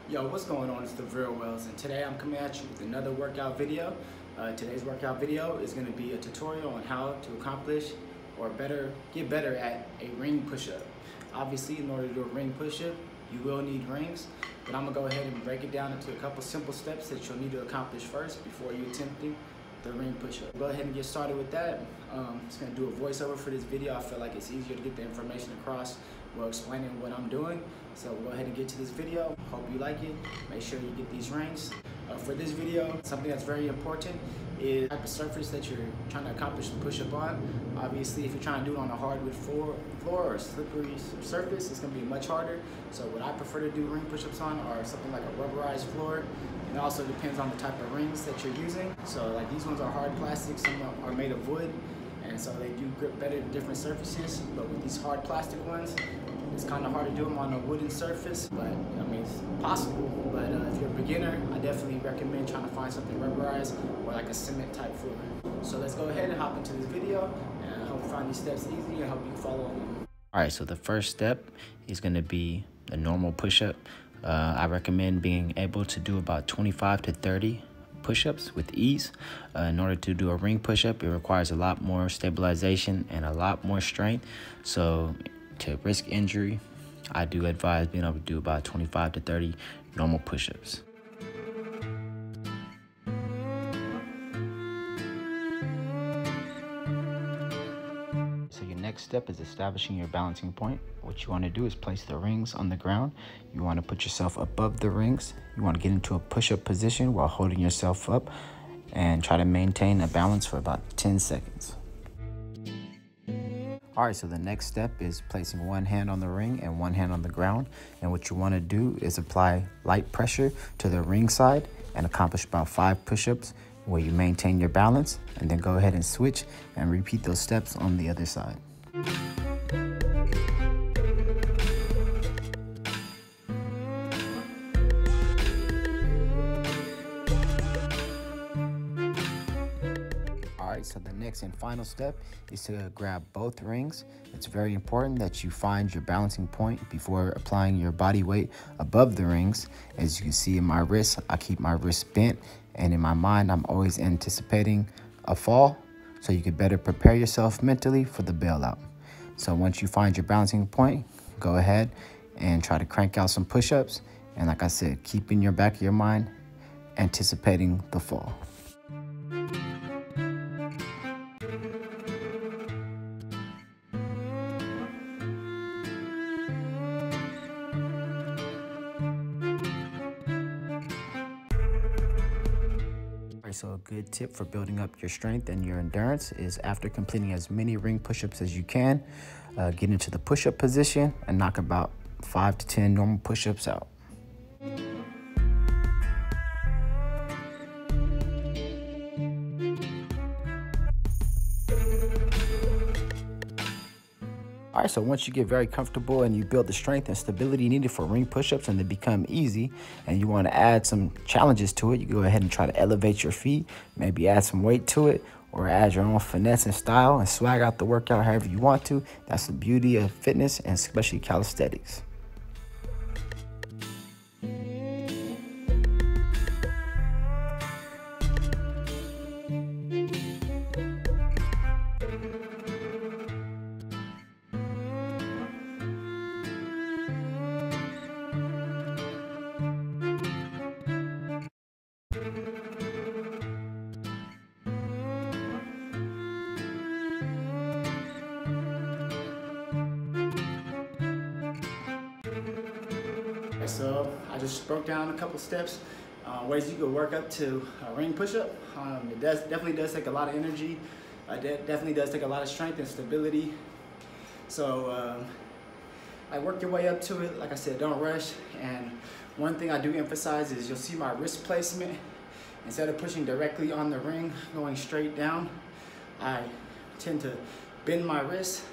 Yo, what's going on? It's the Real Wells, and today I'm coming at you with another workout video. Today's workout video is going to be a tutorial on how to accomplish or get better at a ring push-up. Obviously, in order to do a ring push-up, you will need rings, but I'm going to go ahead and break it down into a couple simple steps that you'll need to accomplish first before you attempting the ring push-up. Go ahead and get started with that. I'm just going to do a voiceover for this video. I feel like it's easier to get the information across while explaining what I'm doing. So we'll go ahead and get to this video. Hope you like it. Make sure you get these rings. For this video, something that's very important is the type of surface that you're trying to accomplish the push-up on. Obviously, if you're trying to do it on a hardwood floor or slippery surface, it's going to be much harder. So what I prefer to do ring push-ups on are something like a rubberized floor. It also depends on the type of rings that you're using. So like these ones are hard plastic, some are made of wood, and so they do grip better to different surfaces. But with these hard plastic ones, it's kind of hard to do them on a wooden surface, but I mean, it's possible. But if you're a beginner, I definitely recommend trying to find something rubberized or like a cement type floor. So let's go ahead and hop into this video, and I hope you find these steps easy and hope you follow along. All right, so the first step is going to be a normal push-up. I recommend being able to do about 25 to 30 push-ups with ease. In order to do a ring push-up, it requires a lot more stabilization and a lot more strength. So to risk injury, I do advise being able to do about 25 to 30 normal push-ups. So your next step is establishing your balancing point. What you want to do is place the rings on the ground. You want to put yourself above the rings. You want to get into a push-up position while holding yourself up and try to maintain a balance for about 10 seconds. All right, so the next step is placing one hand on the ring and one hand on the ground. And what you want to do is apply light pressure to the ring side and accomplish about 5 push-ups where you maintain your balance, and then go ahead and switch and repeat those steps on the other side. So the next and final step is to grab both rings. It's very important that you find your balancing point before applying your body weight above the rings. As you can see in my wrist, I keep my wrist bent, and in my mind, I'm always anticipating a fall, so you can better prepare yourself mentally for the bailout. So once you find your balancing point, go ahead and try to crank out some push-ups. And like I said, keep in your back of your mind, anticipating the fall. So a good tip for building up your strength and your endurance is after completing as many ring push-ups as you can, get into the push-up position and knock about 5 to 10 normal push-ups out. All right, so once you get very comfortable and you build the strength and stability needed for ring push-ups and they become easy, and you want to add some challenges to it, you go ahead and try to elevate your feet, maybe add some weight to it, or add your own finesse and style and swag out the workout however you want to. That's the beauty of fitness, and especially calisthenics. So I just broke down a couple steps, ways you could work up to a ring push-up. It definitely does take a lot of energy. It definitely does take a lot of strength and stability. So I work your way up to it. Like I said, don't rush. And one thing I do emphasize is you'll see my wrist placement. Instead of pushing directly on the ring, going straight down, I tend to bend my wrist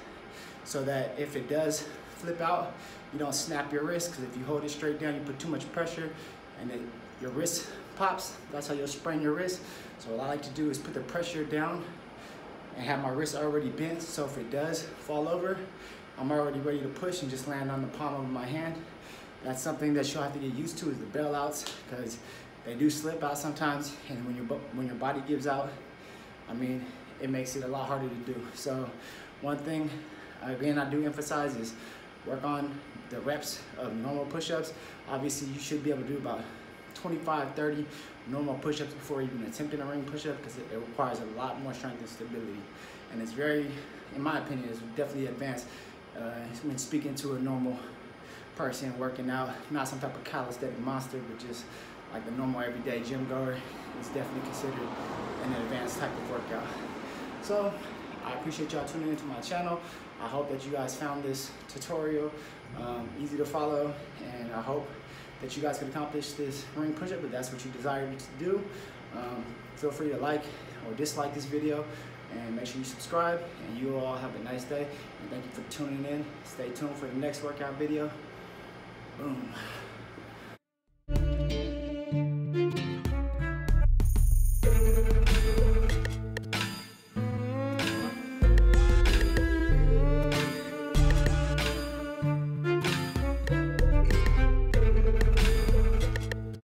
so that if it does flip out, you don't snap your wrist, because if you hold it straight down, you put too much pressure and your wrist pops. That's how you'll sprain your wrist. So what I like to do is put the pressure down and have my wrist already bent, so if it does fall over, I'm already ready to push and just land on the palm of my hand. That's something that you'll have to get used to, is the bailouts, because they do slip out sometimes, and when your body gives out, I mean, it makes it a lot harder to do. So one thing, again, I do emphasize is work on the reps of normal push-ups. Obviously, you should be able to do about 25, 30 normal push-ups before even attempting a ring push-up, because it requires a lot more strength and stability. And it's very, in my opinion, it's definitely advanced when speaking to a normal person working out, not some type of calisthenic monster, but just like the normal everyday gym goer. Is definitely considered an advanced type of workout. So I appreciate y'all tuning into my channel. I hope that you guys found this tutorial easy to follow, and I hope that you guys can accomplish this ring push-up if that's what you desire to do. Feel free to like or dislike this video, and make sure you subscribe, and you all have a nice day, and thank you for tuning in. Stay tuned for the next workout video. Boom.